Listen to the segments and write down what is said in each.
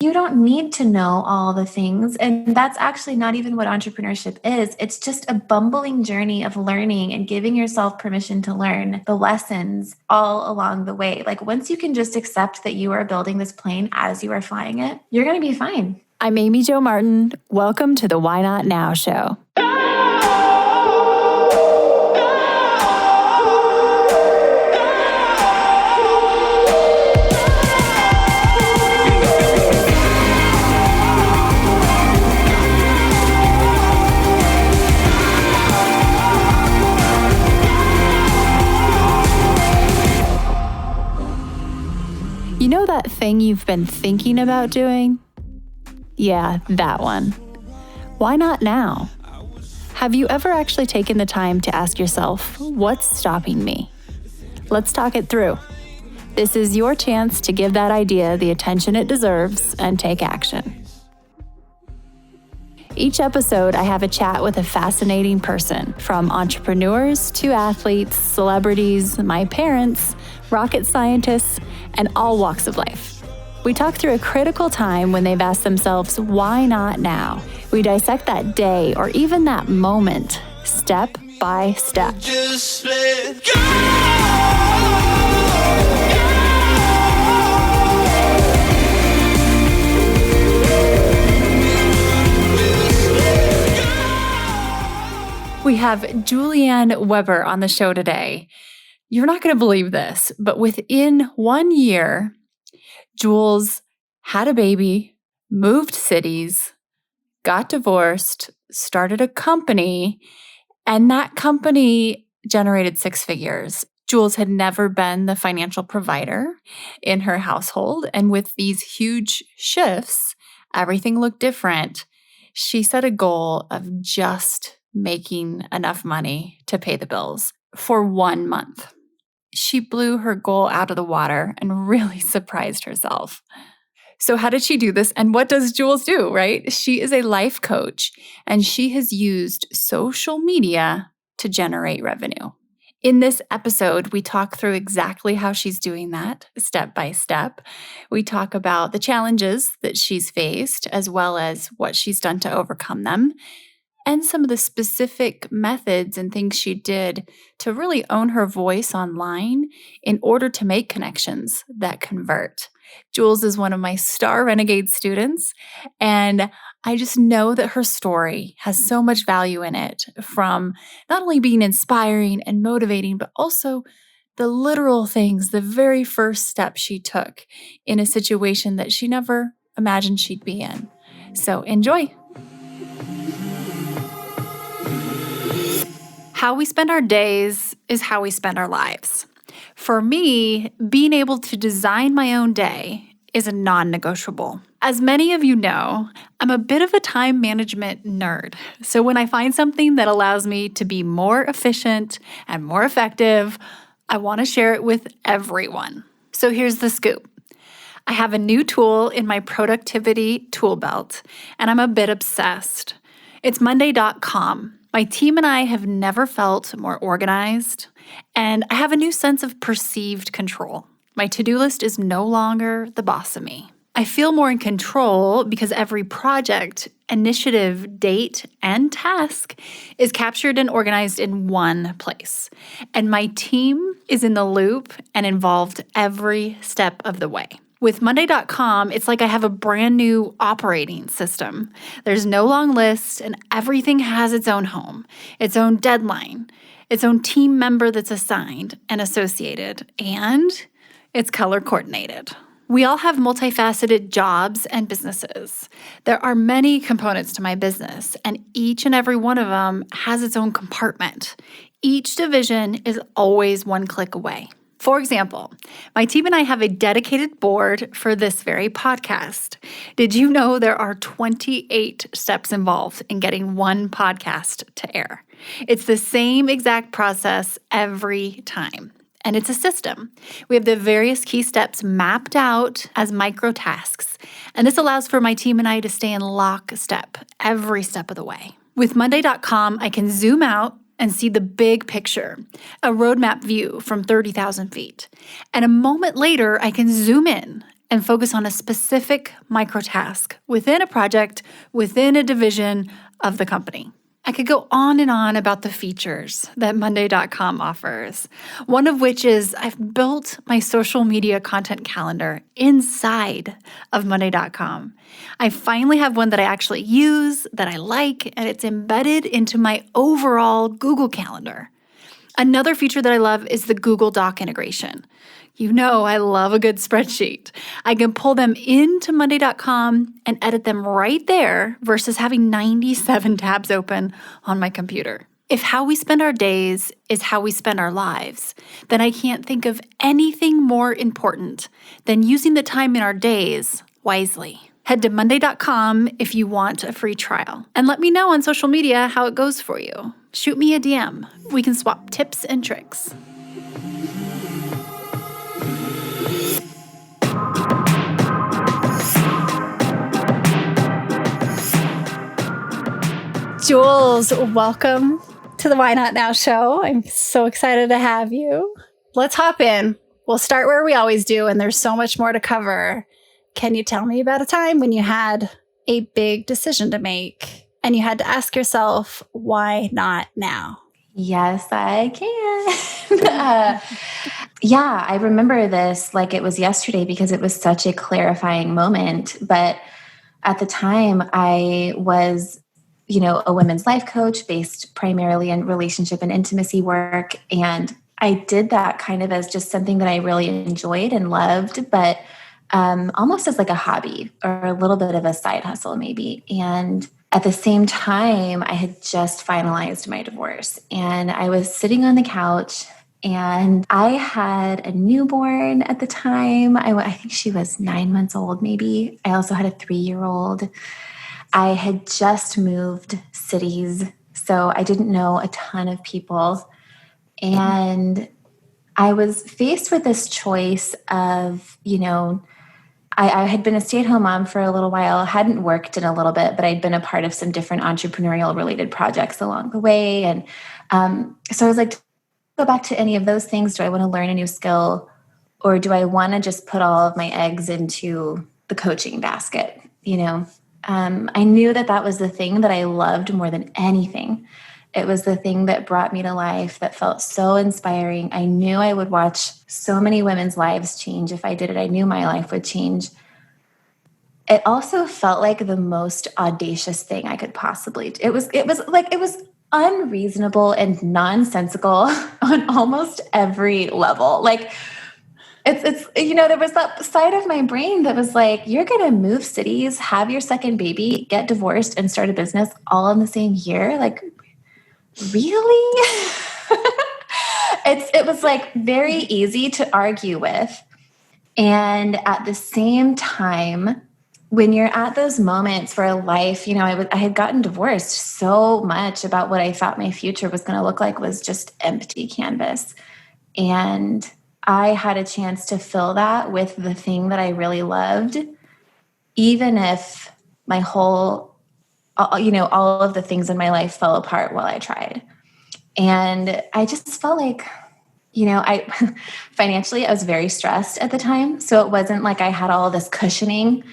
You don't need to know all the things. And that's actually not even what entrepreneurship is. It's just a bumbling journey of learning and giving yourself permission to learn the lessons all along the way. Like once you can just accept that you are building this plane as you are flying it, you're going to be fine. I'm Amy Jo Martin. Welcome to the Why Not Now show. You know that thing you've been thinking about doing? Yeah, that one. Why not now? Have you ever actually taken the time to ask yourself, what's stopping me? Let's talk it through. This is your chance to give that idea the attention it deserves and take action. Each episode, I have a chat with a fascinating person, from entrepreneurs to athletes, celebrities, my parents, rocket scientists, and all walks of life. We talk through a critical time when they've asked themselves, why not now? We dissect that day or even that moment, step by step. Just let go. We have Jules Webber on the show today. You're not going to believe this, but within 1 year, Jules had a baby, moved cities, got divorced, started a company, and that company generated 6 figures. Jules had never been the financial provider in her household, and with these huge shifts, everything looked different. She set a goal of just making enough money to pay the bills for 1 month. She blew her goal out of the water and really surprised herself. So how did she do this? And what does Jules do, right? She is a life coach, and she has used social media to generate revenue. In this episode, we talk through exactly how she's doing that step by step. We talk about the challenges that she's faced, as well as what she's done to overcome them, and some of the specific methods and things she did to really own her voice online in order to make connections that convert. Jules is one of my Star Renegade students, and I just know that her story has so much value in it, from not only being inspiring and motivating, but also the literal things, the very first step she took in a situation that she never imagined she'd be in. So enjoy. How we spend our days is how we spend our lives. For me, being able to design my own day is a non-negotiable. As many of you know, I'm a bit of a time management nerd. So when I find something that allows me to be more efficient and more effective, I want to share it with everyone. So here's the scoop. I have a new tool in my productivity tool belt, and I'm a bit obsessed. It's monday.com. My team and I have never felt more organized, and I have a new sense of perceived control. My to-do list is no longer the boss of me. I feel more in control because every project, initiative, date, and task is captured and organized in one place. And my team is in the loop and involved every step of the way. With monday.com, it's like I have a brand new operating system. There's no long list, and everything has its own home, its own deadline, its own team member that's assigned and associated, and it's color coordinated. We all have multifaceted jobs and businesses. There are many components to my business, and each and every one of them has its own compartment. Each division is always one click away. For example, my team and I have a dedicated board for this very podcast. Did you know there are 28 steps involved in getting one podcast to air? It's the same exact process every time. And it's a system. We have the various key steps mapped out as micro tasks. And this allows for my team and I to stay in lockstep every step of the way. With monday.com, I can zoom out and see the big picture, a roadmap view from 30,000 feet. And a moment later, I can zoom in and focus on a specific micro task within a project, within a division of the company. I could go on and on about the features that Monday.com offers, one of which is I've built my social media content calendar inside of Monday.com. I finally have one that I actually use, that I like, and it's embedded into my overall Google Calendar. Another feature that I love is the Google Doc integration. You know I love a good spreadsheet. I can pull them into Monday.com and edit them right there versus having 97 tabs open on my computer. If how we spend our days is how we spend our lives, then I can't think of anything more important than using the time in our days wisely. Head to Monday.com if you want a free trial. And let me know on social media how it goes for you. Shoot me a DM. We can swap tips and tricks. Jules, welcome to the Why Not Now show. I'm so excited to have you. Let's hop in. We'll start where we always do, and there's so much more to cover. Can you tell me about a time when you had a big decision to make and you had to ask yourself, why not now? Yes, I can. Yeah, I remember this like it was yesterday because it was such a clarifying moment. But at the time, I was, a women's life coach based primarily in relationship and intimacy work. And I did that kind of as just something that I really enjoyed and loved, but almost as like a hobby or a little bit of a side hustle maybe. And at the same time, I had just finalized my divorce and I was sitting on the couch and I had a newborn at the time. I think she was 9 months old, maybe. I also had a 3-year-old. I had just moved cities, so I didn't know a ton of people. And I was faced with this choice of, I had been a stay-at-home mom for a little while, hadn't worked in a little bit, but I'd been a part of some different entrepreneurial related projects along the way. And so I was like, go back to any of those things? Do I want to learn a new skill? Or do I want to just put all of my eggs into the coaching basket? I knew that was the thing that I loved more than anything. It was the thing that brought me to life, that felt so inspiring. I knew I would watch so many women's lives change if I did it. I knew my life would change. It also felt like the most audacious thing I could possibly do. It was unreasonable and nonsensical on almost every level. Like it's there was that side of my brain that was like, you're going to move cities, have your second baby, get divorced and start a business all in the same year. Like, really? It was like very easy to argue with. And at the same time, when you're at those moments where life, I had gotten divorced, so much about what I thought my future was going to look like was just empty canvas. And I had a chance to fill that with the thing that I really loved, even if my whole, all of the things in my life fell apart while I tried. And I just felt like, I financially, I was very stressed at the time. So it wasn't like I had all this cushioning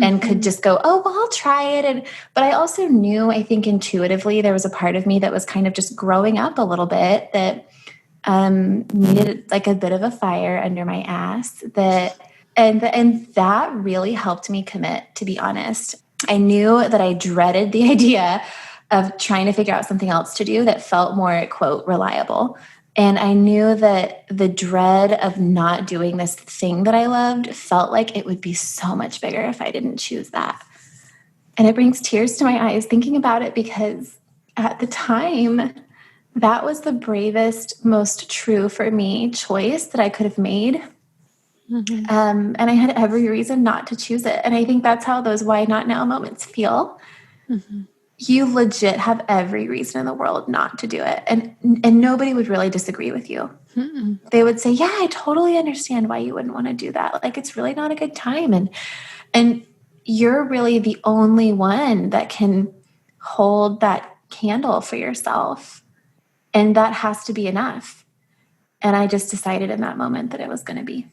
and could just go, oh, well, I'll try it. But I also knew, I think intuitively, there was a part of me that was kind of just growing up a little bit that needed like a bit of a fire under my ass. And that really helped me commit, to be honest. I knew that I dreaded the idea of trying to figure out something else to do that felt more, quote, reliable. And I knew that the dread of not doing this thing that I loved felt like it would be so much bigger if I didn't choose that. And it brings tears to my eyes thinking about it because at the time, that was the bravest, most true for me choice that I could have made. Mm-hmm. And I had every reason not to choose it. And I think that's how those why not now moments feel. Mm-hmm. You legit have every reason in the world not to do it. And nobody would really disagree with you. Mm-mm. They would say, yeah, I totally understand why you wouldn't want to do that. Like, it's really not a good time. And you're really the only one that can hold that candle for yourself. And that has to be enough. And I just decided in that moment that it was going to be.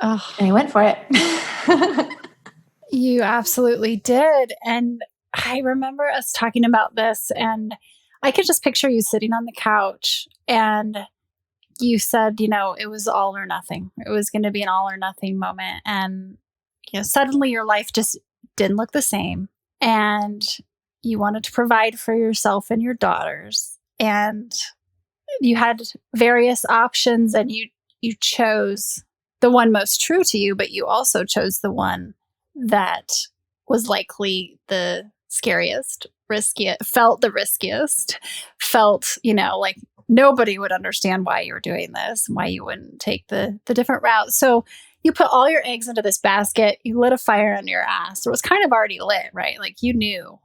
Oh, And I went for it. you absolutely did. And I remember us talking about this, and I could just picture you sitting on the couch, and you said, it was all or nothing. It was going to be an all or nothing moment. And, suddenly your life just didn't look the same. And you wanted to provide for yourself and your daughters. And you had various options, and you chose the one most true to you, but you also chose the one that was likely the scariest, riskiest, felt the riskiest, felt, like nobody would understand why you were doing this, why you wouldn't take the different route. So you put all your eggs into this basket, you lit a fire under your ass. It was kind of already lit, right? Like you knew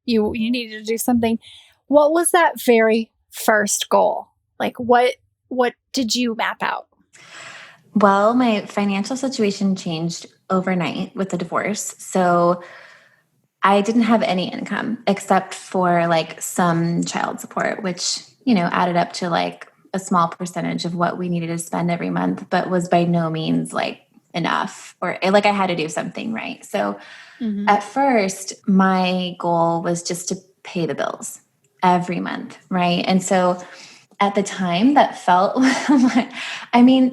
you needed to do something. What was that very first goal? Like what did you map out? Well, my financial situation changed overnight with the divorce. So I didn't have any income except for like some child support, which, added up to like a small percentage of what we needed to spend every month, but was by no means like enough or like I had to do something right. So at first, my goal was just to pay the bills every month, right? And so at the time that felt like,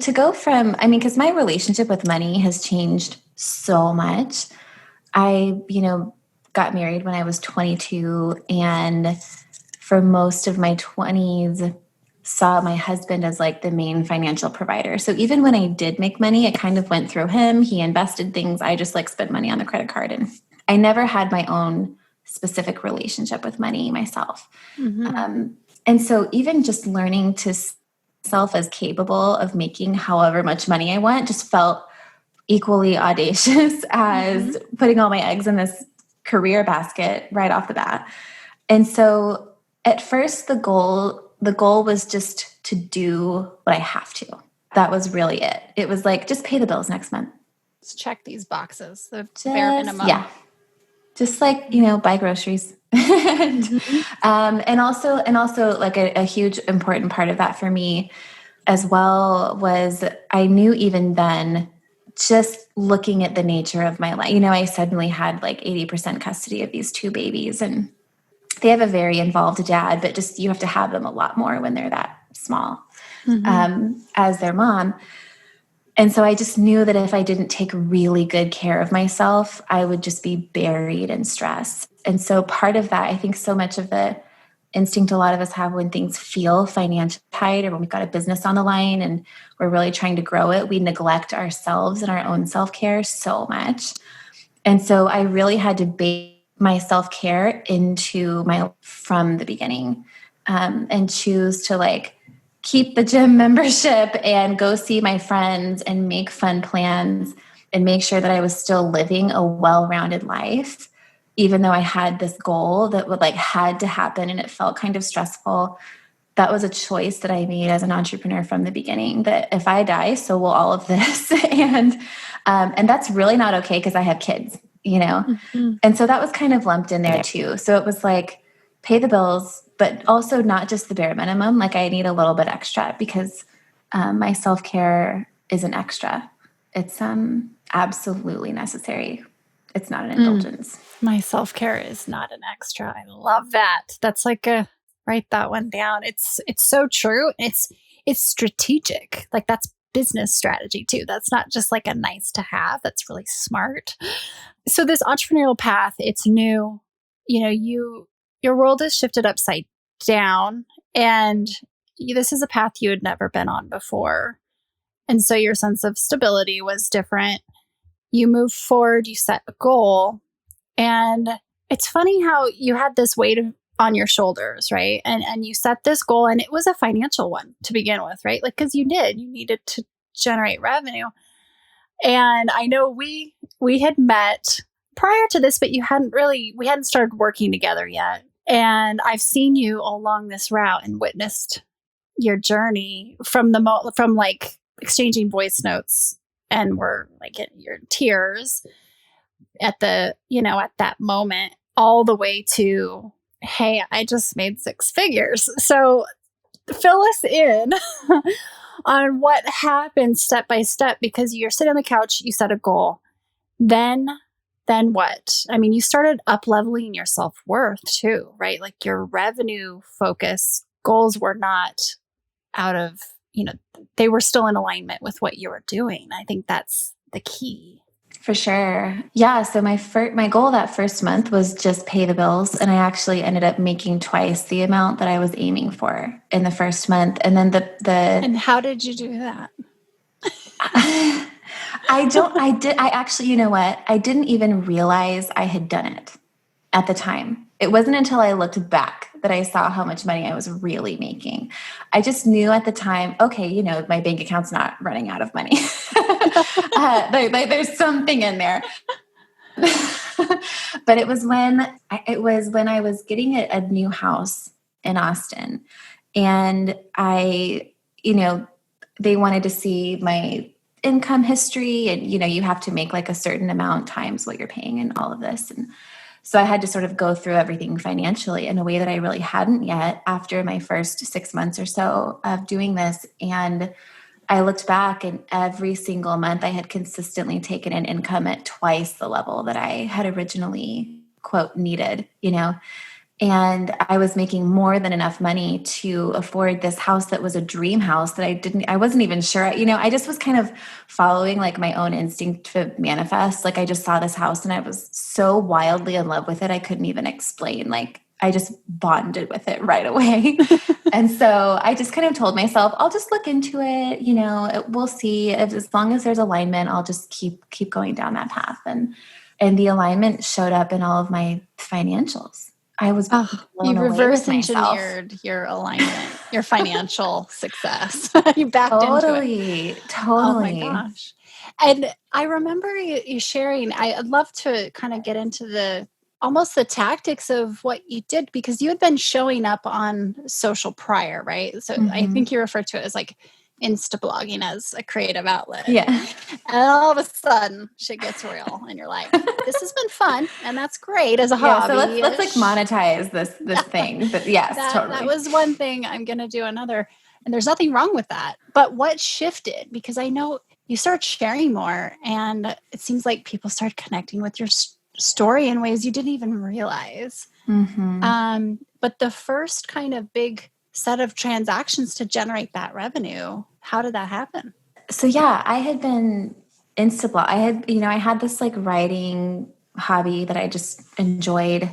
to go from, because my relationship with money has changed so much. I, got married when I was 22, and for most of my 20s, saw my husband as like the main financial provider. So even when I did make money, it kind of went through him. He invested things. I just like spent money on the credit card, and I never had my own specific relationship with money myself. And so even just learning to self as capable of making however much money I want just felt equally audacious as putting all my eggs in this career basket right off the bat. And so at first the goal was just to do what I have to. That was really it. It was like, just pay the bills next month. Let's check these boxes. The bare minimum. Yeah. Just like, buy groceries. And also like a huge important part of that for me as well was I knew even then, just looking at the nature of my life, I suddenly had like 80% custody of these two babies, and they have a very involved dad, but just you have to have them a lot more when they're that small as their mom. And so I just knew that if I didn't take really good care of myself, I would just be buried in stress. And so part of that, I think so much of the instinct a lot of us have when things feel financially tight or when we've got a business on the line and we're really trying to grow it, we neglect ourselves and our own self-care so much. And so I really had to bake my self-care into my life from the beginning, and choose to like keep the gym membership and go see my friends and make fun plans and make sure that I was still living a well-rounded life, even though I had this goal that would like had to happen and it felt kind of stressful. That was a choice that I made as an entrepreneur from the beginning, that if I die, so will all of this. And that's really not okay because I have kids, And so that was kind of lumped in there too. So it was like pay the bills, but also not just the bare minimum. Like I need a little bit extra because my self-care isn't extra. It's absolutely necessary. It's not an indulgence. My self-care is not an extra. I love that. That's like write that one down. It's so true. It's strategic. Like that's business strategy too. That's not just like a nice to have. That's really smart. So this entrepreneurial path, it's new. Your world has shifted upside down, and this is a path you had never been on before. And so your sense of stability was different. You move forward, you set a goal, and it's funny how you had this weight on your shoulders, right? And you set this goal, and it was a financial one to begin with, right? Like, because you needed to generate revenue. And I know we had met prior to this, but we hadn't started working together yet. And I've seen you along this route and witnessed your journey from like exchanging voice notes, and we're like in your tears at at that moment, all the way to, hey, I just made 6 figures. So fill us in on what happened step by step, because you're sitting on the couch, you set a goal. Then what? I mean, you started up leveling your self-worth too, right? Like your revenue focus goals were not out of, they were still in alignment with what you were doing. I think that's the key. For sure. Yeah. So my goal that first month was just pay the bills. And I actually ended up making twice the amount that I was aiming for in the first month. And then And how did you do that? I actually, you know what? I didn't even realize I had done it at the time. It wasn't until I looked back that I saw how much money I was really making. I just knew at the time, okay, my bank account's not running out of money. There's something in there. But it was when I was getting a new house in Austin, and they wanted to see my income history, and you have to make like a certain amount times what you're paying and all of this. And so I had to sort of go through everything financially in a way that I really hadn't yet after my first 6 months or so of doing this. And I looked back, and every single month I had consistently taken an income at twice the level that I had originally, quote, needed, and I was making more than enough money to afford this house that was a dream house that I wasn't even sure, I just was kind of following like my own instinct to manifest. Like I just saw this house and I was so wildly in love with it. I couldn't even explain. Like I just bonded with it right away. And so I just kind of told myself, I'll just look into it. We'll see. As long as there's alignment, I'll just keep going down that path. And the alignment showed up in all of my financials. I was you reverse engineered your alignment, your financial success. You backed into it. Totally. Oh my gosh. And I remember you sharing, I'd love to kind of get into almost the tactics of what you did, because you had been showing up on social prior, right? So I think you refer to it as like Insta blogging as a creative outlet. Yeah. And all of a sudden shit gets real and you're like, this has been fun and that's great as a hobby. So let's like monetize this thing. But yes, totally. That was one thing. I'm going to do another. And there's nothing wrong with that. But what shifted? Because I know you start sharing more and it seems like people start connecting with your story in ways you didn't even realize. But the first kind of big set of transactions to generate that revenue, how did that happen? So yeah, I had been Instablog. I had this like writing hobby that I just enjoyed,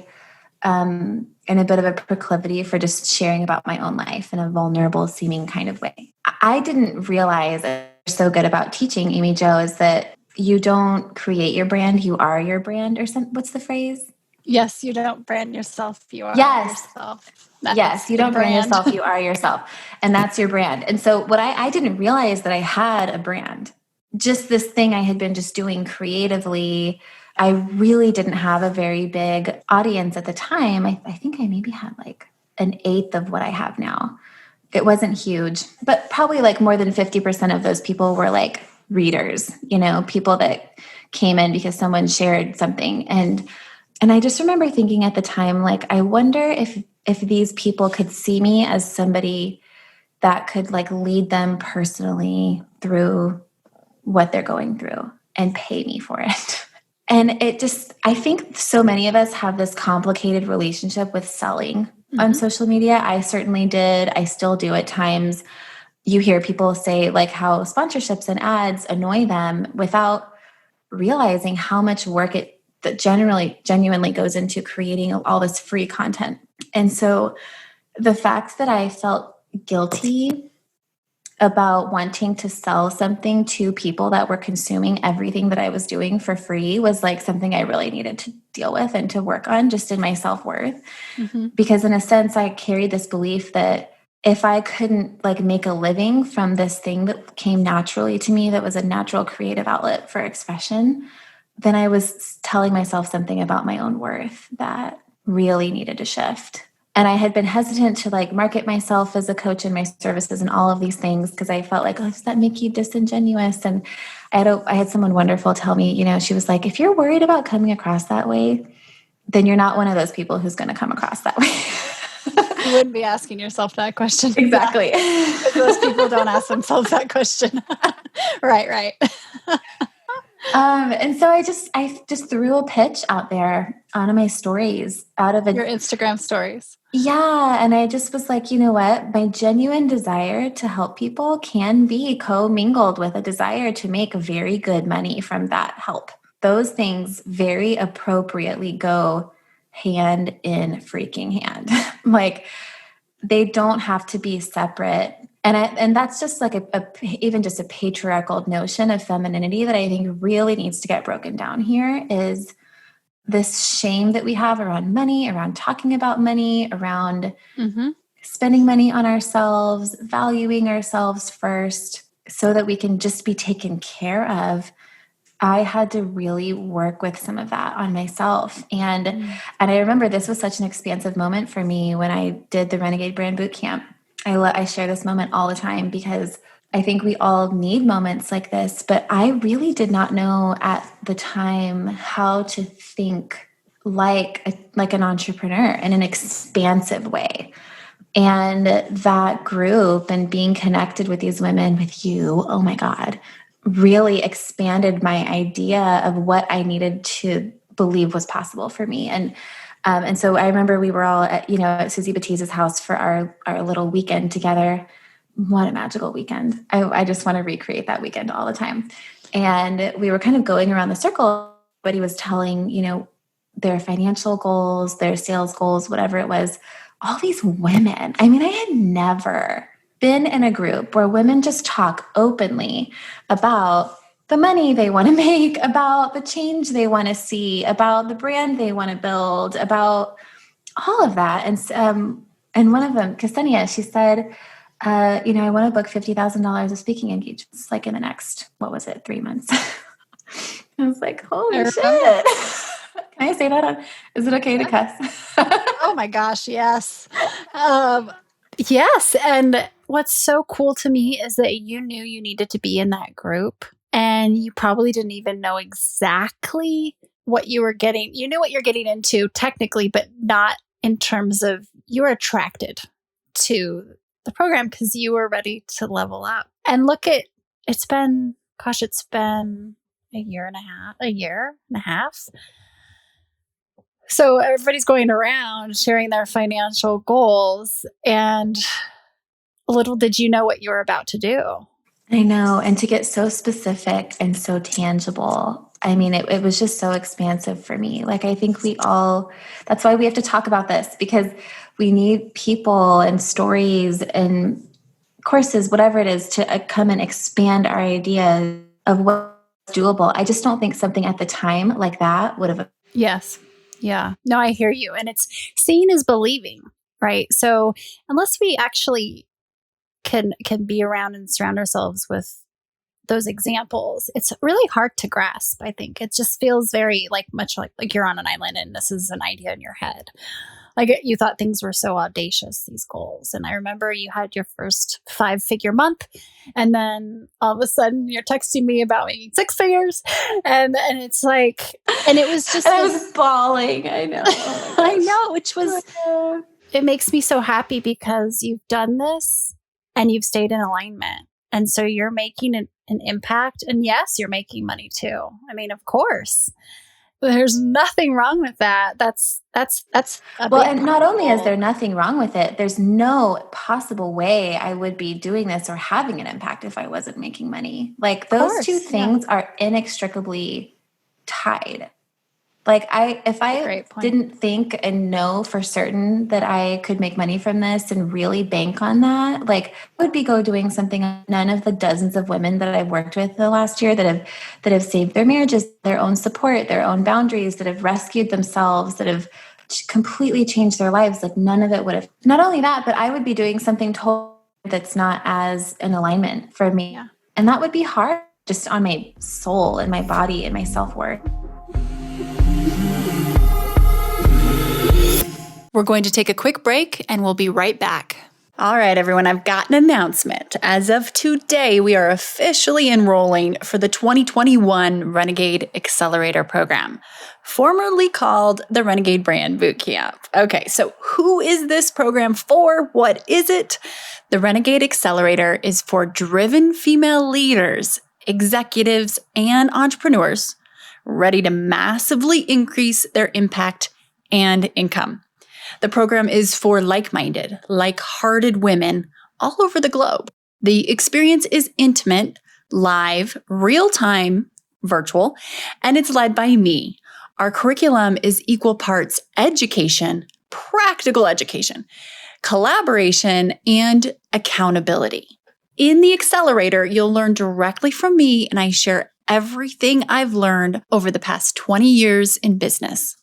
and a bit of a proclivity for just sharing about my own life in a vulnerable seeming kind of way. I didn't realize that so good about teaching, Amy Jo, is that you don't create your brand, you are your brand, or what's the phrase? Yes, you don't brand yourself, you are yourself. Yes, you don't brand yourself, you are yourself. And that's your brand. And so what I didn't realize that I had a brand. Just this thing I had been just doing creatively. I really didn't have a very big audience at the time. I think I maybe had like an eighth of what I have now. It wasn't huge, but probably like more than 50% of those people were like readers, people that came in because someone shared something. And I just remember thinking at the time, like, I wonder if these people could see me as somebody that could like lead them personally through what they're going through and pay me for it. And I think so many of us have this complicated relationship with selling on social media. I certainly did. I still do at times. You hear people say like how sponsorships and ads annoy them without realizing how much work that genuinely goes into creating all this free content. And so the fact that I felt guilty about wanting to sell something to people that were consuming everything that I was doing for free was like something I really needed to deal with and to work on just in my self-worth. Because in a sense, I carried this belief that if I couldn't like make a living from this thing that came naturally to me, that was a natural creative outlet for expression, then I was telling myself something about my own worth that really needed to shift. And I had been hesitant to like market myself as a coach and my services and all of these things because I felt like, oh, does that make you disingenuous? And I had someone wonderful tell me, she was like, if you're worried about coming across that way, then you're not one of those people who's going to come across that way. You wouldn't be asking yourself that question. Exactly. Because most people don't ask themselves that question. Right. And so I just threw a pitch out there on my stories out of Your Instagram stories. Yeah. And I just was like, you know what? My genuine desire to help people can be co-mingled with a desire to make very good money from that help. Those things very appropriately go hand in freaking hand. Like they don't have to be separate. And that's just like even just a patriarchal notion of femininity that I think really needs to get broken down here is this shame that we have around money, around talking about money, around spending money on ourselves, valuing ourselves first so that we can just be taken care of. I had to really work with some of that on myself. And I remember this was such an expansive moment for me when I did the Renegade Brand Bootcamp. I share this moment all the time because I think we all need moments like this, but I really did not know at the time how to think like an entrepreneur in an expansive way. And that group and being connected with these women, with you, oh my God, really expanded my idea of what I needed to believe was possible for me. And so I remember we were all at Susie Batista's house for our little weekend together. What a magical weekend. I just want to recreate that weekend all the time. And we were kind of going around the circle, but he was telling, their financial goals, their sales goals, whatever it was, all these women. I mean, I had never been in a group where women just talk openly about the money they want to make, about the change they want to see, about the brand they want to build, about all of that. And one of them, Ksenia, she said, I want to book $50,000 of speaking engagements, like in the next, 3 months. I was like, holy shit. Can I say that? Is it okay to cuss? Oh my gosh, yes. Yes. And what's so cool to me is that you knew you needed to be in that group and you probably didn't even know exactly what you were getting. You knew what you're getting into technically, but not in terms of you were attracted to the program because you were ready to level up. And it's been a year and a half. So everybody's going around sharing their financial goals, and little did you know what you were about to do. I know. And to get so specific and so tangible, I mean, it was just so expansive for me. Like, I think that's why we have to talk about this, because we need people and stories and courses, whatever it is, to come and expand our ideas of what's doable. I just don't think something at the time like that would have. Yes. Yeah. No, I hear you. And it's seeing is believing, right? So unless we actually can be around and surround ourselves with those examples, it's really hard to grasp. I think it just feels very much like you're on an island and this is an idea in your head. Like you thought things were so audacious, these goals. And I remember you had your first 5-figure month, and then all of a sudden you're texting me about making 6 figures, and it's like, and it was just, and I was bawling. I know, I know, which was, it makes me so happy because you've done this and you've stayed in alignment, and so you're making an impact. And yes, you're making money too. I mean, of course. There's nothing wrong with that. That's well, and not only is there nothing wrong with it, there's no possible way I would be doing this or having an impact if I wasn't making money. Like those two things are inextricably tied. Like if I didn't think and know for certain that I could make money from this and really bank on that, like I would be doing something none of the dozens of women that I've worked with the last year that have saved their marriages, their own support, their own boundaries, that have rescued themselves, that have completely changed their lives. Like none of it would have. Not only that, but I would be doing something totally that's not as in alignment for me. Yeah. And that would be hard just on my soul and my body and my self-worth. We're going to take a quick break and we'll be right back. All right, everyone, I've got an announcement. As of today, we are officially enrolling for the 2021 Renegade Accelerator Program. formerly called the Renegade Brand Bootcamp. Okay, so who is this program for? What is it? The Renegade Accelerator is for driven female leaders, executives, and entrepreneurs ready to massively increase their impact and income. The program is for like-minded, like-hearted women all over the globe. The experience is intimate, live, real-time, virtual, and it's led by me. Our curriculum is equal parts education, practical education, collaboration, and accountability. In the accelerator, you'll learn directly from me, and I share everything I've learned over the past 20 years in business.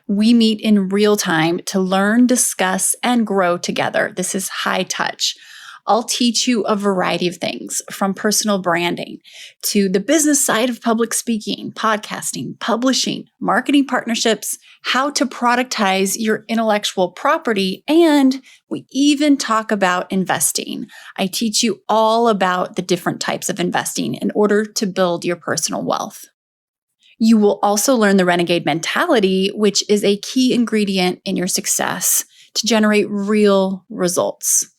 We meet in real time to learn, discuss, and grow together. This is high touch. I'll teach you a variety of things, from personal branding to the business side of public speaking, podcasting, publishing, marketing partnerships, how to productize your intellectual property, and we even talk about investing. I teach you all about the different types of investing in order to build your personal wealth. You will also learn the renegade mentality, which is a key ingredient in your success to generate real results.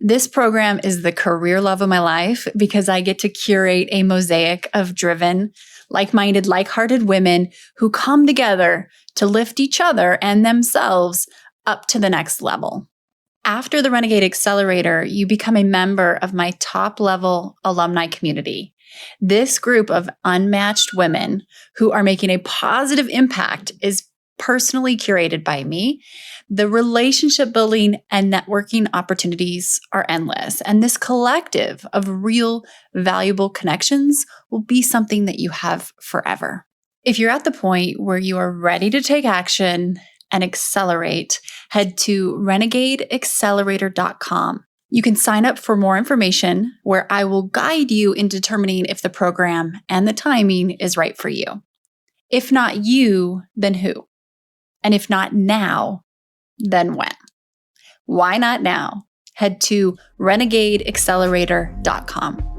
This program is the career love of my life because I get to curate a mosaic of driven, like-minded, like-hearted women who come together to lift each other and themselves up to the next level. After the Renegade Accelerator, you become a member of my top-level alumni community. This group of unmatched women who are making a positive impact is personally curated by me. The relationship building and networking opportunities are endless, and this collective of real, valuable connections will be something that you have forever. If you're at the point where you are ready to take action and accelerate, head to renegadeaccelerator.com. You can sign up for more information where I will guide you in determining if the program and the timing is right for you. If not you, then who? And if not now, then when? Why not now? Head to renegadeaccelerator.com.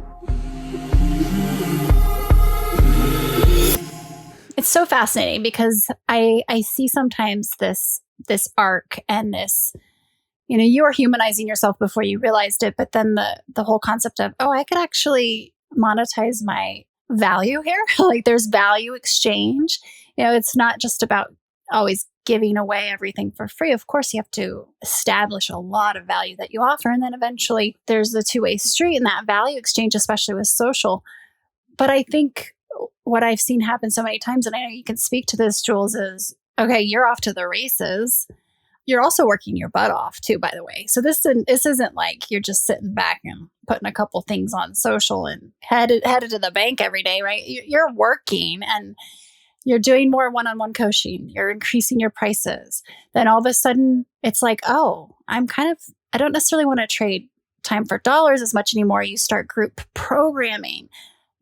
It's so fascinating because I see sometimes this arc and this, you are humanizing yourself before you realized it, but then the whole concept of, I could actually monetize my value here. Like there's value exchange. It's not just about always giving away everything for free. Of course, you have to establish a lot of value that you offer. And then eventually there's a two-way street in that value exchange, especially with social. But I think what I've seen happen so many times, and I know you can speak to this, Jules, is, okay, you're off to the races. You're also working your butt off too, by the way. So this isn't like you're just sitting back and putting a couple things on social and headed to the bank every day, right? You're working and you're doing more one-on-one coaching. You're increasing your prices. Then all of a sudden it's like, I don't necessarily want to trade time for dollars as much anymore. You start group programming.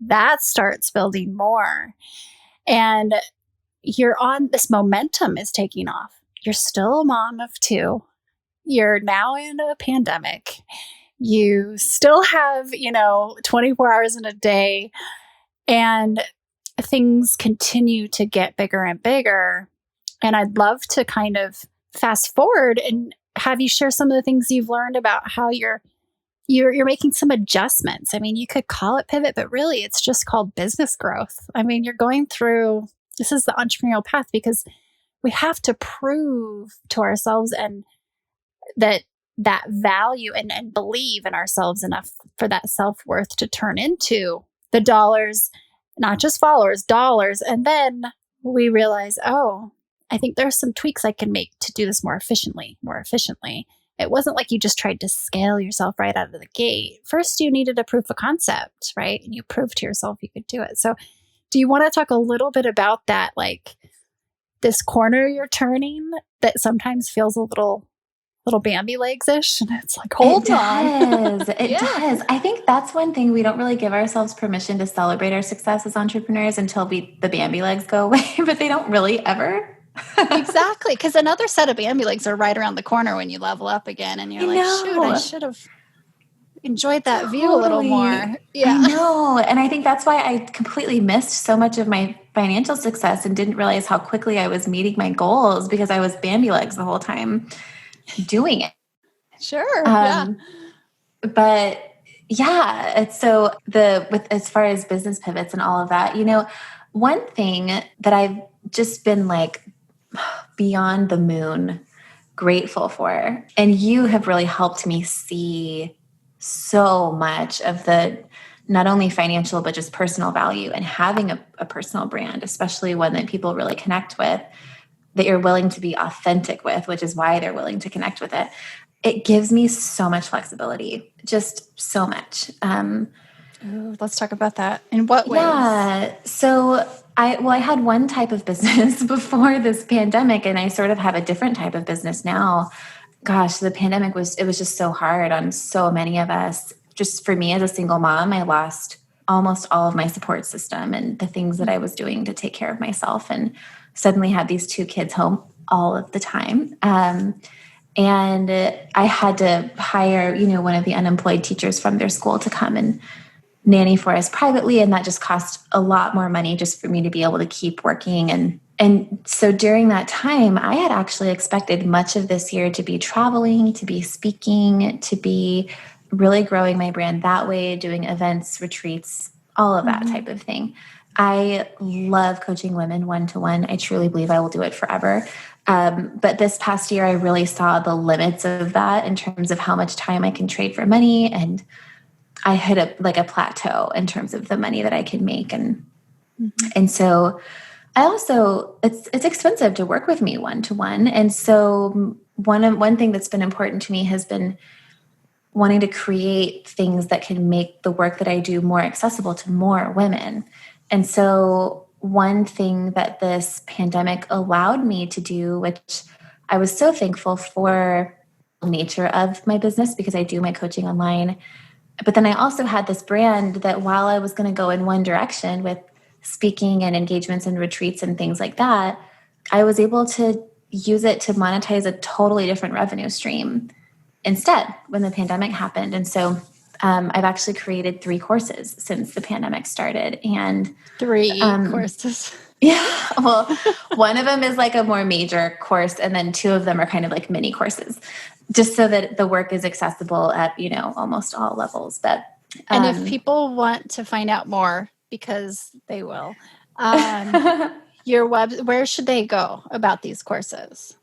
That starts building more. And you're on this momentum is taking off. You're still a mom of two. You're now in a pandemic. You still have, 24 hours in a day. And things continue to get bigger and bigger. And I'd love to kind of fast forward and have you share some of the things you've learned about how you're making some adjustments. I mean, you could call it pivot, but really it's just called business growth. I mean, you're going through, this is the entrepreneurial path because we have to prove to ourselves and that value and believe in ourselves enough for that self-worth to turn into the dollars, not just followers, dollars. And then we realize, I think there's some tweaks I can make to do this more efficiently. It wasn't like you just tried to scale yourself right out of the gate. First, you needed a proof of concept, right? And you proved to yourself you could do it. So do you want to talk a little bit about that, like this corner you're turning that sometimes feels a little Bambi legs-ish? And it's like, hold on. It does. I think that's one thing we don't really give ourselves permission to celebrate our success as entrepreneurs until the Bambi legs go away, but they don't really ever. Exactly. Because another set of Bambi legs are right around the corner when you level up again. And you're like, shoot, I should have. enjoyed that view a little more. Yeah. I know. And I think that's why I completely missed so much of my financial success and didn't realize how quickly I was meeting my goals because I was Bambi legs the whole time doing it. Sure. Yeah. But yeah, it's so with as far as business pivots and all of that, one thing that I've just been like beyond the moon grateful for, and you have really helped me see so much of the not only financial but just personal value and having a personal brand, especially one that people really connect with, that you're willing to be authentic with, which is why they're willing to connect with it. It gives me so much flexibility, just so much. Ooh, let's talk about that. In what ways? Yeah. So I had one type of business before this pandemic, and I sort of have a different type of business now. Gosh, the pandemic was just so hard on so many of us. Just for me as a single mom, I lost almost all of my support system and the things that I was doing to take care of myself, and suddenly had these two kids home all of the time. And I had to hire, one of the unemployed teachers from their school to come and nanny for us privately. And that just cost a lot more money just for me to be able to keep working. And so during that time, I had actually expected much of this year to be traveling, to be speaking, to be really growing my brand that way, doing events, retreats, all of that type of thing. I love coaching women one-to-one. I truly believe I will do it forever. But this past year, I really saw the limits of that in terms of how much time I can trade for money. And I hit a plateau in terms of the money that I can make. And so I also, it's expensive to work with me one-to-one. And so one thing that's been important to me has been wanting to create things that can make the work that I do more accessible to more women. And so one thing that this pandemic allowed me to do, which I was so thankful for the nature of my business because I do my coaching online. But then I also had this brand that while I was going to go in one direction with speaking and engagements and retreats and things like that, I was able to use it to monetize a totally different revenue stream instead when the pandemic happened. And so I've actually created 3 courses since the pandemic started. And 3 courses. Yeah. Well, one of them is like a more major course, and then 2 of them are kind of like mini courses, just so that the work is accessible at, almost all levels. But and if people want to find out more, because they will, your where should they go about these courses?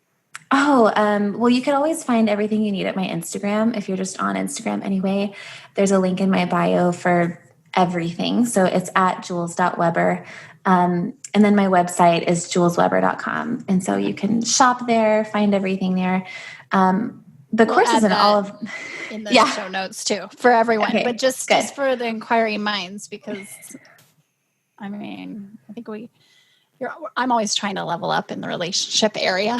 Well, you can always find everything you need at my Instagram. If you're just on Instagram anyway, there's a link in my bio for everything. So it's at jules.webber. And then my website is juleswebber.com. And so you can shop there, find everything there. The courses and all of in the show notes too for everyone, okay, but just for the inquiring minds, because I think I'm always trying to level up in the relationship area.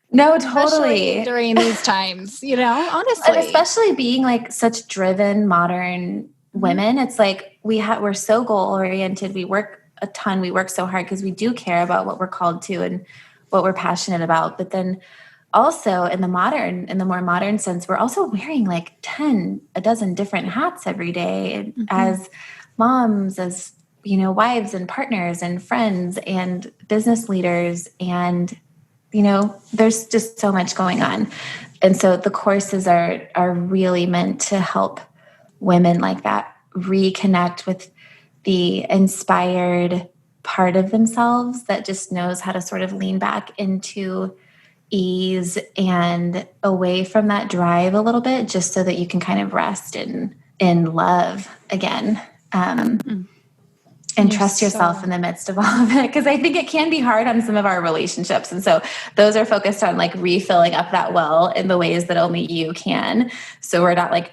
No, totally. During these times, honestly. And especially being like such driven modern women, it's like we're so goal oriented. We work a ton. We work so hard because we do care about what we're called to and what we're passionate about. But then also in the more modern sense, we're also wearing like a dozen different hats every day as moms, as, wives and partners and friends and business leaders. And, there's just so much going on. And so the courses are really meant to help women like that reconnect with the inspired part of themselves that just knows how to sort of lean back into ease and away from that drive a little bit, just so that you can kind of rest in love again. And trust yourself in the midst of all of it. Because I think it can be hard on some of our relationships. And so those are focused on like refilling up that well in the ways that only you can. So we're not like,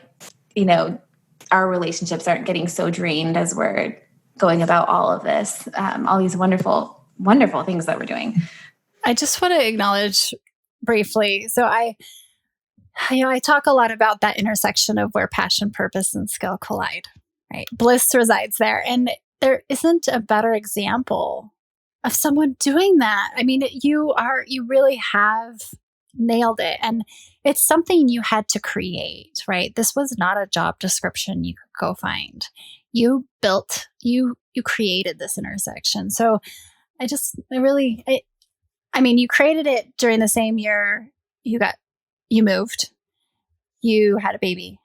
our relationships aren't getting so drained as we're going about all of this, all these wonderful, wonderful things that we're doing. I just want to acknowledge briefly. So I talk a lot about that intersection of where passion, purpose, and skill collide, right? Bliss resides there. And there isn't a better example of someone doing that. You really have nailed it. And it's something you had to create, right? This was not a job description you could go find. You created this intersection. So I mean, you created it during the same year you moved, you had a baby,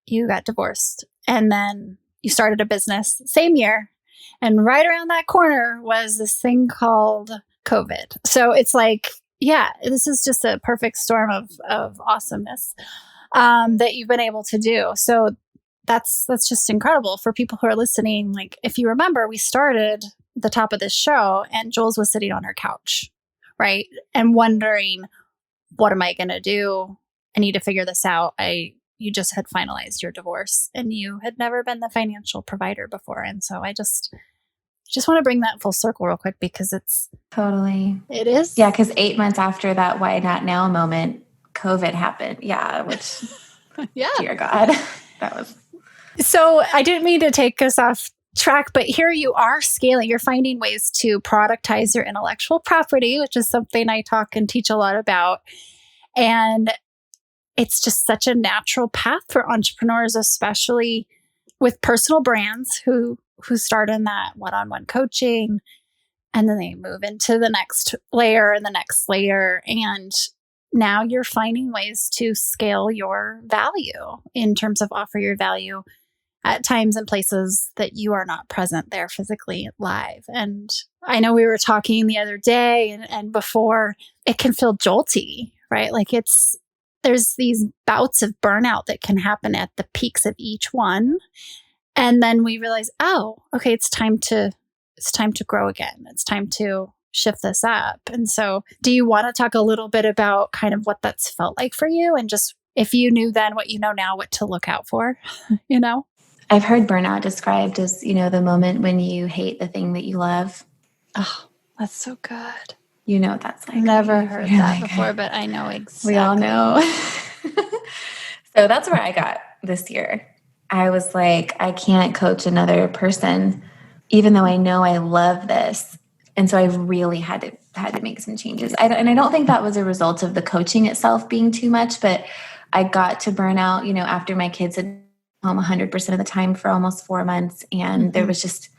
you got divorced, and then you started a business same year. And right around that corner was this thing called COVID. So it's like, yeah, this is just a perfect storm of awesomeness that you've been able to do. So that's just incredible for people who are listening. Like, if you remember, we started the top of this show and Jules was sitting on her couch, right? And wondering, what am I going to do? I need to figure this out. You just had finalized your divorce and you had never been the financial provider before. And so I just want to bring that full circle real quick because it is. Yeah. Cause 8 months after that, why not now moment, COVID happened. Yeah. Which, yeah. Dear God, that was. So I didn't mean to take us off track, but here you are scaling. You're finding ways to productize your intellectual property, which is something I talk and teach a lot about. And it's just such a natural path for entrepreneurs, especially with personal brands who start in that one-on-one coaching, and then they move into the next layer and the next layer. And now you're finding ways to scale your value in terms of offer your value at times and places that you are not present there physically live. And I know we were talking the other day and before, it can feel jolty, right? Like there's these bouts of burnout that can happen at the peaks of each one. And then we realize, oh, okay, it's time to grow again. It's time to shift this up. And so do you want to talk a little bit about kind of what that's felt like for you? And just if you knew then what you know now, what to look out for, you know? I've heard burnout described as, the moment when you hate the thing that you love. Oh, that's so good. You know what that's like. Never heard that before, but I know exactly. We all know. So that's where I got this year. I was like, I can't coach another person, even though I know I love this. And so I really had to make some changes. And I don't think that was a result of the coaching itself being too much, but I got to burn out, after my kids had home 100% of the time for almost 4 months. And there was just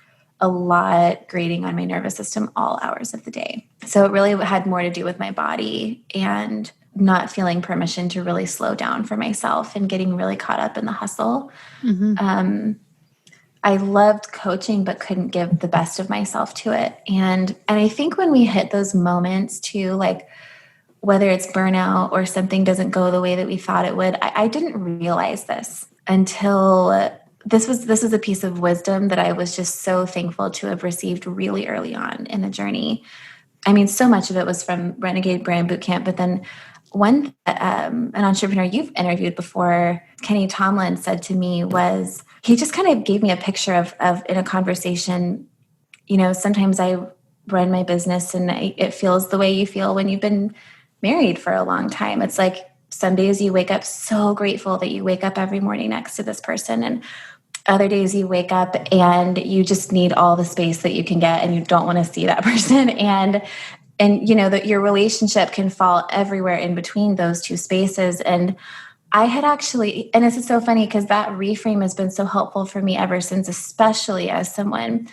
a lot grating on my nervous system all hours of the day. So it really had more to do with my body and not feeling permission to really slow down for myself and getting really caught up in the hustle. I loved coaching, but couldn't give the best of myself to it. And I think when we hit those moments too, like whether it's burnout or something doesn't go the way that we thought it would, I didn't realize this until this was a piece of wisdom that I was just so thankful to have received really early on in the journey. I mean, so much of it was from Renegade Brand Bootcamp, but then one an entrepreneur you've interviewed before, Kenny Tomlin, said to me was, he just kind of gave me a picture of in a conversation, sometimes I run my business and it feels the way you feel when you've been married for a long time. It's like some days you wake up so grateful that you wake up every morning next to this person, and other days you wake up and you just need all the space that you can get and you don't want to see that person. And that your relationship can fall everywhere in between those two spaces. And I had actually, and this is so funny because that reframe has been so helpful for me ever since, especially as someone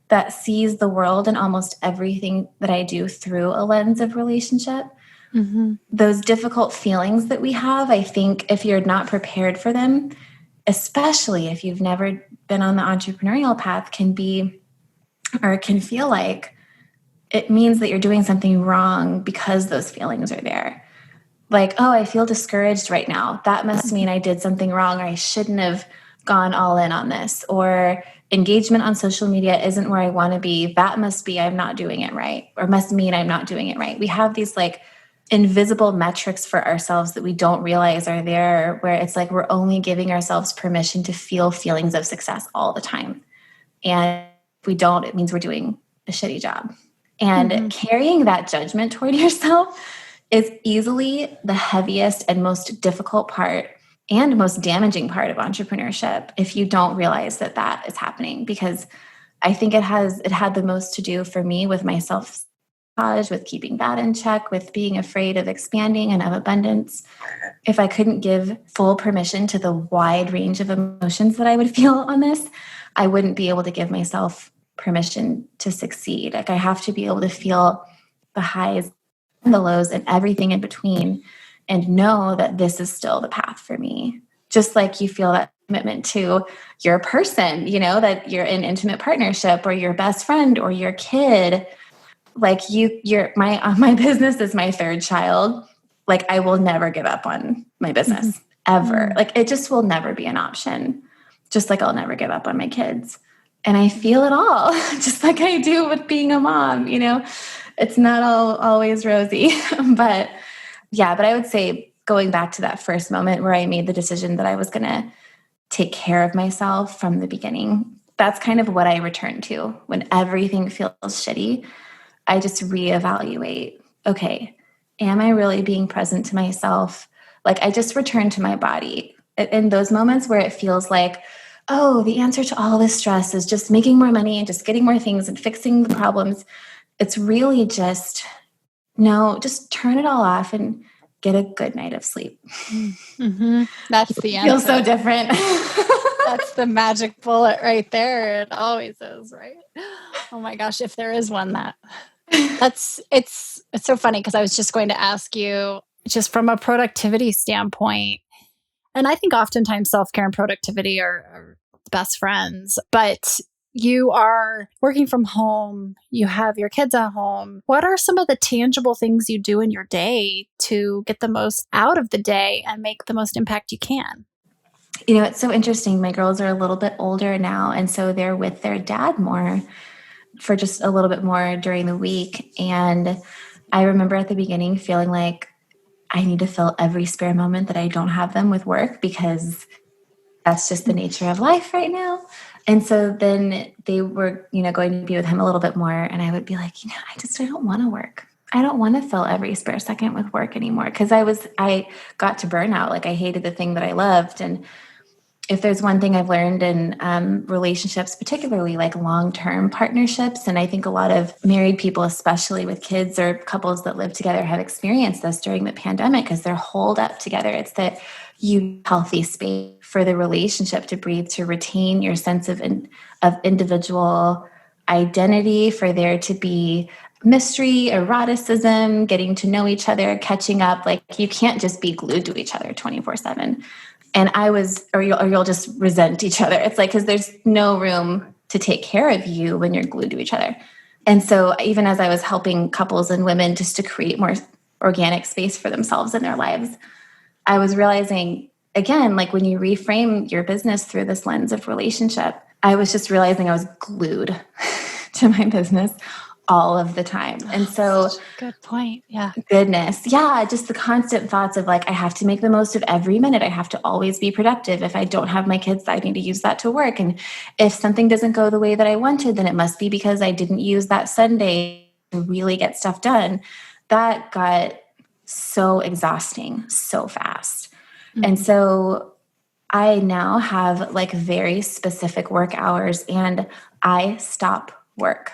that sees the world and almost everything that I do through a lens of relationship. Those difficult feelings that we have, I think if you're not prepared for them, especially if you've never been on the entrepreneurial path, can feel like it means that you're doing something wrong because those feelings are there. Like, oh, I feel discouraged right now. That must mean I did something wrong, or I shouldn't have gone all in on this. Or engagement on social media isn't where I want to be. That must be I'm not doing it right, or must mean I'm not doing it right. We have these like invisible metrics for ourselves that we don't realize are there, where it's like we're only giving ourselves permission to feel feelings of success all the time. And if we don't, it means we're doing a shitty job. And carrying that judgment toward yourself is easily the heaviest and most difficult part and most damaging part of entrepreneurship if you don't realize that is happening. Because I think it had the most to do for me with my with keeping that in check, with being afraid of expanding and of abundance. If I couldn't give full permission to the wide range of emotions that I would feel on this, I wouldn't be able to give myself permission to succeed. Like I have to be able to feel the highs and the lows and everything in between and know that this is still the path for me. Just like you feel that commitment to your person, that you're in intimate partnership or your best friend or your kid. Like my business is my third child. Like I will never give up on my business ever. Like it just will never be an option. Just like I'll never give up on my kids. And I feel it all, just like I do with being a mom, It's not always rosy, but I would say going back to that first moment where I made the decision that I was going to take care of myself from the beginning, that's kind of what I return to when everything feels shitty. I just reevaluate, okay, am I really being present to myself? Like I just return to my body in those moments where it feels like, oh, the answer to all this stress is just making more money and just getting more things and fixing the problems. It's really just, no, just turn it all off and get a good night of sleep. That's the answer. Feels so different. That's the magic bullet right there. It always is, right? Oh my gosh, if there is one it's so funny because I was just going to ask you, just from a productivity standpoint, and I think oftentimes self-care and productivity are best friends, but you are working from home, you have your kids at home. What are some of the tangible things you do in your day to get the most out of the day and make the most impact you can? It's so interesting. My girls are a little bit older now, and so they're with their dad more for just a little bit more during the week. And I remember at the beginning feeling like I need to fill every spare moment that I don't have them with work because that's just the nature of life right now. And so then they were, going to be with him a little bit more. And I would be like, I don't want to work. I don't want to fill every spare second with work anymore. Because I got to burnout. Like I hated the thing that I loved. And if there's one thing I've learned in relationships, particularly like long-term partnerships, and I think a lot of married people, especially with kids or couples that live together, have experienced this during the pandemic because they're holed up together. It's that you healthy space for the relationship to breathe, to retain your sense of individual identity, for there to be mystery, eroticism, getting to know each other, catching up. Like you can't just be glued to each other 24/7. And you'll just resent each other. It's like, because there's no room to take care of you when you're glued to each other. And so even as I was helping couples and women just to create more organic space for themselves in their lives, I was realizing, again, like when you reframe your business through this lens of relationship, I was just realizing I was glued to my business all of the time. And so good point. Yeah. Goodness. Yeah. Just the constant thoughts of like, I have to make the most of every minute. I have to always be productive. If I don't have my kids, I need to use that to work. And if something doesn't go the way that I wanted, then it must be because I didn't use that Sunday to really get stuff done. That got so exhausting so fast. And so I now have like very specific work hours and I stop work.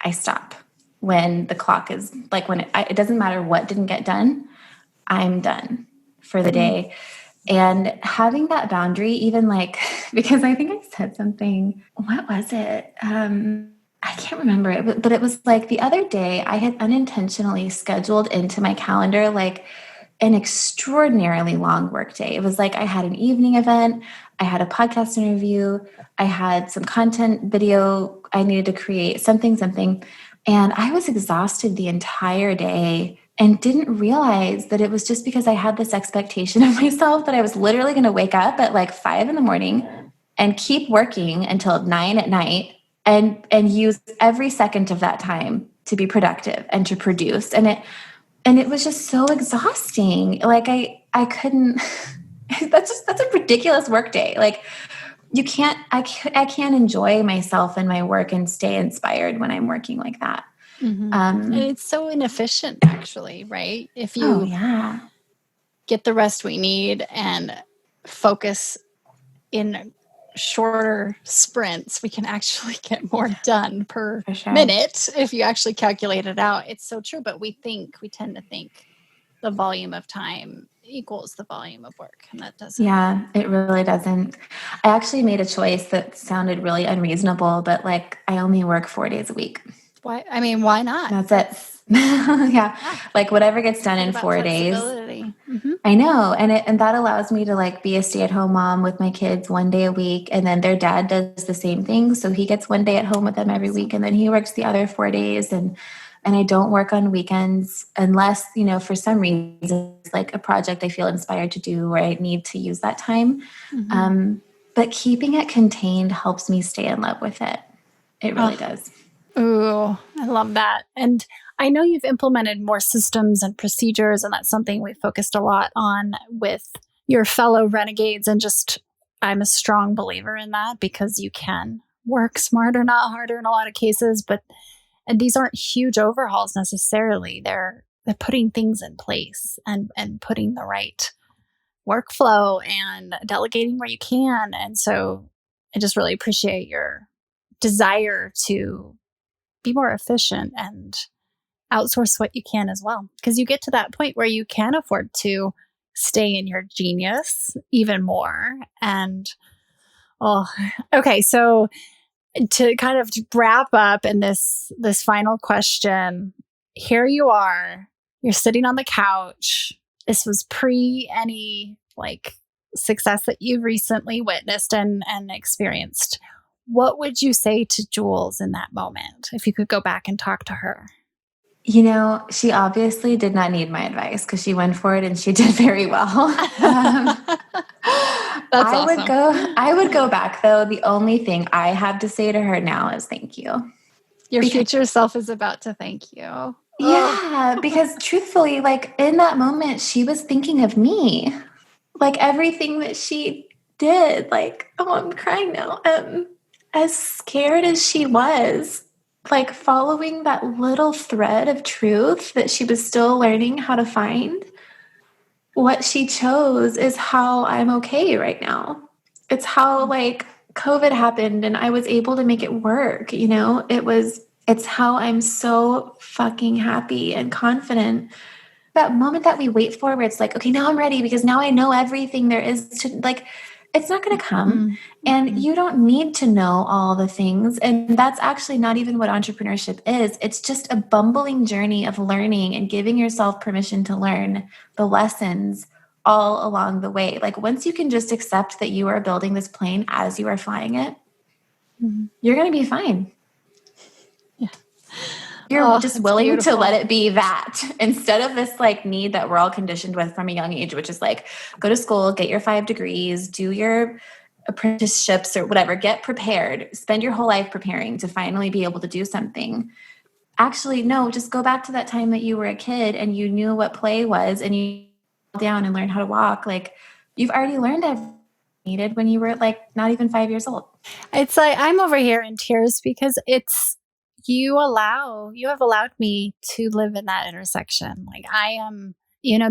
I stop when the clock is like, when it doesn't matter what didn't get done, I'm done for the day. And having that boundary, even like, because I think I said something, what was it? I can't remember it, but it was like the other day I had unintentionally scheduled into my calendar, like an extraordinarily long work day. It was like I had an evening event, I had a podcast interview, I had some content video I needed to create, something. And I was exhausted the entire day and didn't realize that it was just because I had this expectation of myself that I was literally going to wake up at like 5 a.m. and keep working until 9 p.m. and use every second of that time to be productive and to produce. And it was just so exhausting. Like I couldn't, that's a ridiculous work day. Like I can't enjoy myself and my work and stay inspired when I'm working like that. And it's so inefficient actually, right? If you get the rest we need and focus in shorter sprints, we can actually get more done per For sure. minute if you actually calculate it out. It's so true, but we tend to think the volume of time equals the volume of work, and that doesn't. Yeah, it really doesn't. I actually made a choice that sounded really unreasonable, but like I only work 4 days a week. Why? I mean, why not? That's it. Yeah. Like whatever gets done in About 4 days. flexibility. Mm-hmm. I know. And that allows me to like be a stay-at-home mom with my kids 1 day a week. And then their dad does the same thing. So he gets 1 day at home with them every week. And then he works the other 4 days. And I don't work on weekends unless, for some reason, it's like a project I feel inspired to do or I need to use that time. Mm-hmm. But keeping it contained helps me stay in love with it. It really does. Ooh, I love that. And I know you've implemented more systems and procedures, and that's something we focused a lot on with your fellow renegades. And just, I'm a strong believer in that because you can work smarter, not harder in a lot of cases. And these aren't huge overhauls necessarily. They're putting things in place and putting the right workflow and delegating where you can. And so I just really appreciate your desire to be more efficient and outsource what you can as well. Because you get to that point where you can afford to stay in your genius even more. And okay, so to kind of wrap up in this final question, here you are, you're sitting on the couch. This was pre any like success that you've recently witnessed and experienced. What would you say to Jules in that moment if you could go back and talk to her? She obviously did not need my advice because she went for it and she did very well. That's awesome. I would go back though. The only thing I have to say to her now is thank you. Your future self is about to thank you. Yeah, because truthfully, like in that moment, she was thinking of me. Like everything that she did, like, oh, I'm crying now. As scared as she was, like following that little thread of truth that she was still learning how to find, what she chose is how I'm okay right now. It's how like COVID happened and I was able to make it work, it's how I'm so fucking happy and confident. That moment that we wait for where it's like, okay, now I'm ready because now I know everything there is to like, it's not going to come. Mm-hmm. And you don't need to know all the things. And that's actually not even what entrepreneurship is. It's just a bumbling journey of learning and giving yourself permission to learn the lessons all along the way. Like once you can just accept that you are building this plane as you are flying it, you're going to be fine. You're just willing to let it be that instead of this like need that we're all conditioned with from a young age, which is like go to school, get your 5 degrees, do your apprenticeships or whatever, get prepared, spend your whole life preparing to finally be able to do something. Actually, no, just go back to that time that you were a kid and you knew what play was and you down and learned how to walk. Like you've already learned everything you needed when you were like not even 5 years old. It's like I'm over here in tears because you have allowed me to live in that intersection. Like I am,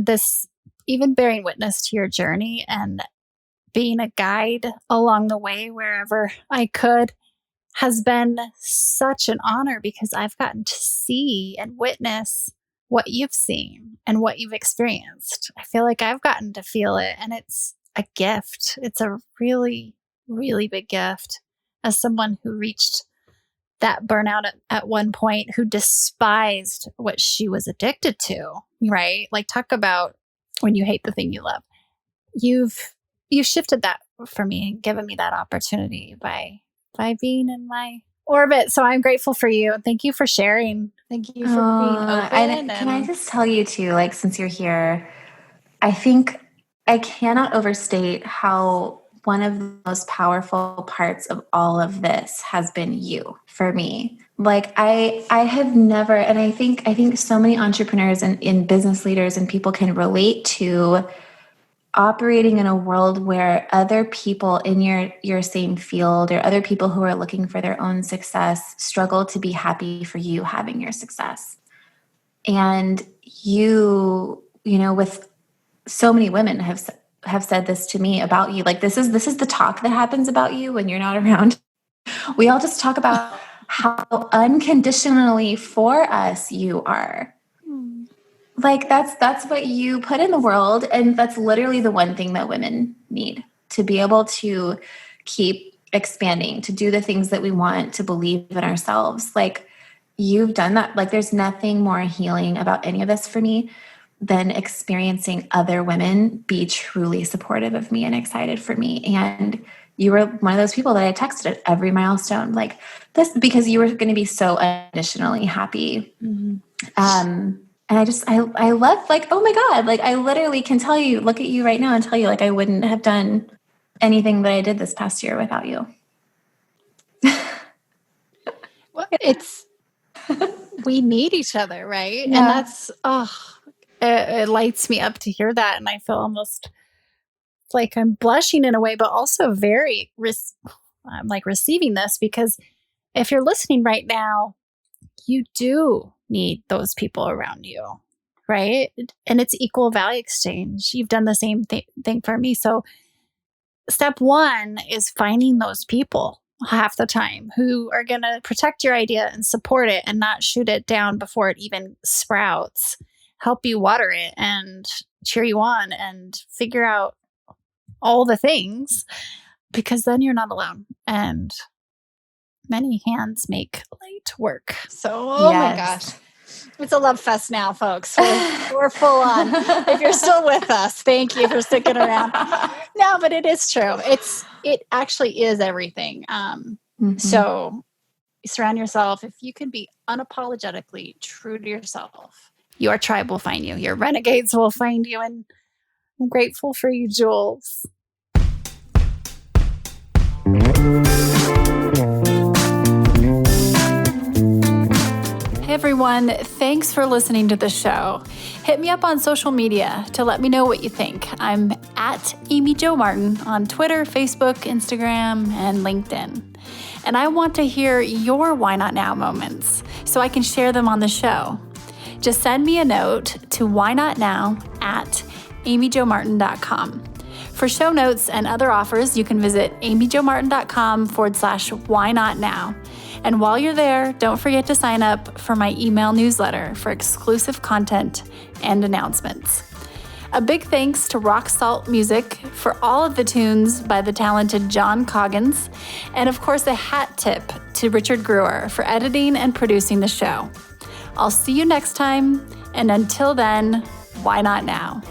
this, even bearing witness to your journey and being a guide along the way wherever I could has been such an honor because I've gotten to see and witness what you've seen and what you've experienced. I feel like I've gotten to feel it, and it's a gift. It's a really, really big gift as someone who reached that burnout at one point, who despised what she was addicted to, right? Like talk about when you hate the thing you love. You've shifted that for me and given me that opportunity by being in my orbit. So I'm grateful for you. And thank you for sharing. Thank you for being open. Can I just tell you too, like, since you're here, I think I cannot overstate how one of the most powerful parts of all of this has been you for me. Like I have never, and I think so many entrepreneurs and business leaders and people can relate to operating in a world where other people in your same field or other people who are looking for their own success struggle to be happy for you having your success. And with so many women have said this to me about you. Like, this is the talk that happens about you when you're not around. We all just talk about how unconditionally for us you are. Like, that's what you put in the world. And that's literally the one thing that women need, to be able to keep expanding, to do the things that we want, to believe in ourselves. Like, you've done that. Like, there's nothing more healing about any of this for me than experiencing other women be truly supportive of me and excited for me. And you were one of those people that I texted at every milestone, like this, because you were going to be so unconditionally happy. And I love, like, oh my God, like, I literally can tell you, look at you right now and tell you, like, I wouldn't have done anything that I did this past year without you. Well, we need each other, right? Yeah. And that's, it lights me up to hear that. And I feel almost like I'm blushing in a way, but also very, I'm like receiving this, because if you're listening right now, you do need those people around you, right? And it's equal value exchange. You've done the same thing for me. So step one is finding those people half the time who are going to protect your idea and support it and not shoot it down before it even sprouts, help you water it and cheer you on and figure out all the things, because then you're not alone. And many hands make light work. So, oh my gosh. It's a love fest now, folks. We're full on. If you're still with us, thank you for sticking around. No, but it is true. It actually is everything. So you surround yourself. If you can be unapologetically true to yourself, your tribe will find you. Your renegades will find you. And I'm grateful for you, Jules. Hey everyone, thanks for listening to the show. Hit me up on social media to let me know what you think. I'm at Amy Jo Martin on Twitter, Facebook, Instagram, and LinkedIn. And I want to hear your Why Not Now moments so I can share them on the show. Just send me a note to whynotnow@amyjomartin.com. For show notes and other offers, you can visit amyjomartin.com/whynotnow. And while you're there, don't forget to sign up for my email newsletter for exclusive content and announcements. A big thanks to Rock Salt Music for all of the tunes by the talented John Coggins. And of course, a hat tip to Richard Brewer for editing and producing the show. I'll see you next time. And until then, why not now?